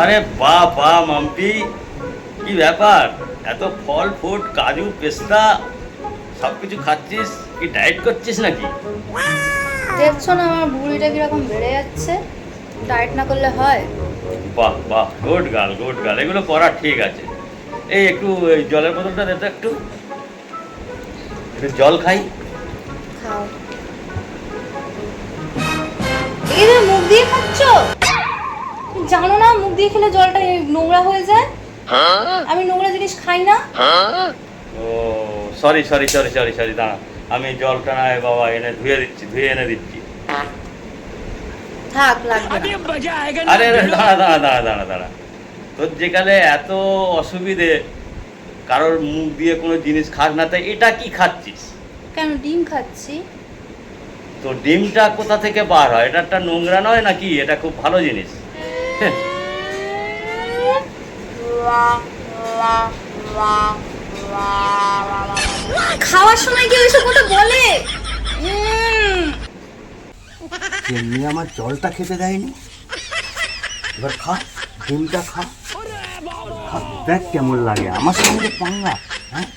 আরে বাহ বাহ মাম্পি, কি ব্যাপার? এত ফল ফ্রুট কাজু পেস্তা সব কিছু খাচ্ছিস, কি ডায়েট করছিস নাকি? দেখছো না আমার বুড়িটা কিরকম বেড়ে যাচ্ছে, ডায়েট না করলে হয়? বাহ বাহ, গুড গার্ল গুড গার্ল, এগুলো করা ঠিক আছে। এই একটু এই জলের বোতলটা দে তো, একটু একটু জল খাই। খাও। এই যে মুখ দিয়ে খাচ্ছ, তুমি জানো না মুখ দিয়ে খেলে জলটা নোংরা হয়ে যায়? আমি নোংরা জিনিস খাই না। ও sorry sorry sorry sorry sorry, দাঁড়া, আমি জলটা না বাবা এনে ধুয়ে দিচ্ছি, ধুয়ে এনে দিচ্ছি। থাক, লাগবে না। আরে আরে, দাঁড়া দাঁড়া দাঁড়া দাঁড়া দাঁড়া, তোর যেখানে এত অসুবিধে, কারোর মুখ দিয়ে কোনো জিনিস খাস না, তাই এটা কি খাচ্ছিস? কেন, ডিম খাচ্ছি। তো ডিমটা কোথা থেকে বার হয়? এটা একটা নোংরা নয় নাকি? এটা খুব ভালো জিনিস। হ্যাঁ। খাওয়ার সময় কি ওইসব কথা বলে? যেমনি আমার জলটা খেতে দেয়নি, এবার খা, ডিমটা খা, খা, দেখ কেমন লাগে আমার সঙ্গে পাঙ্গা। হ্যাঁ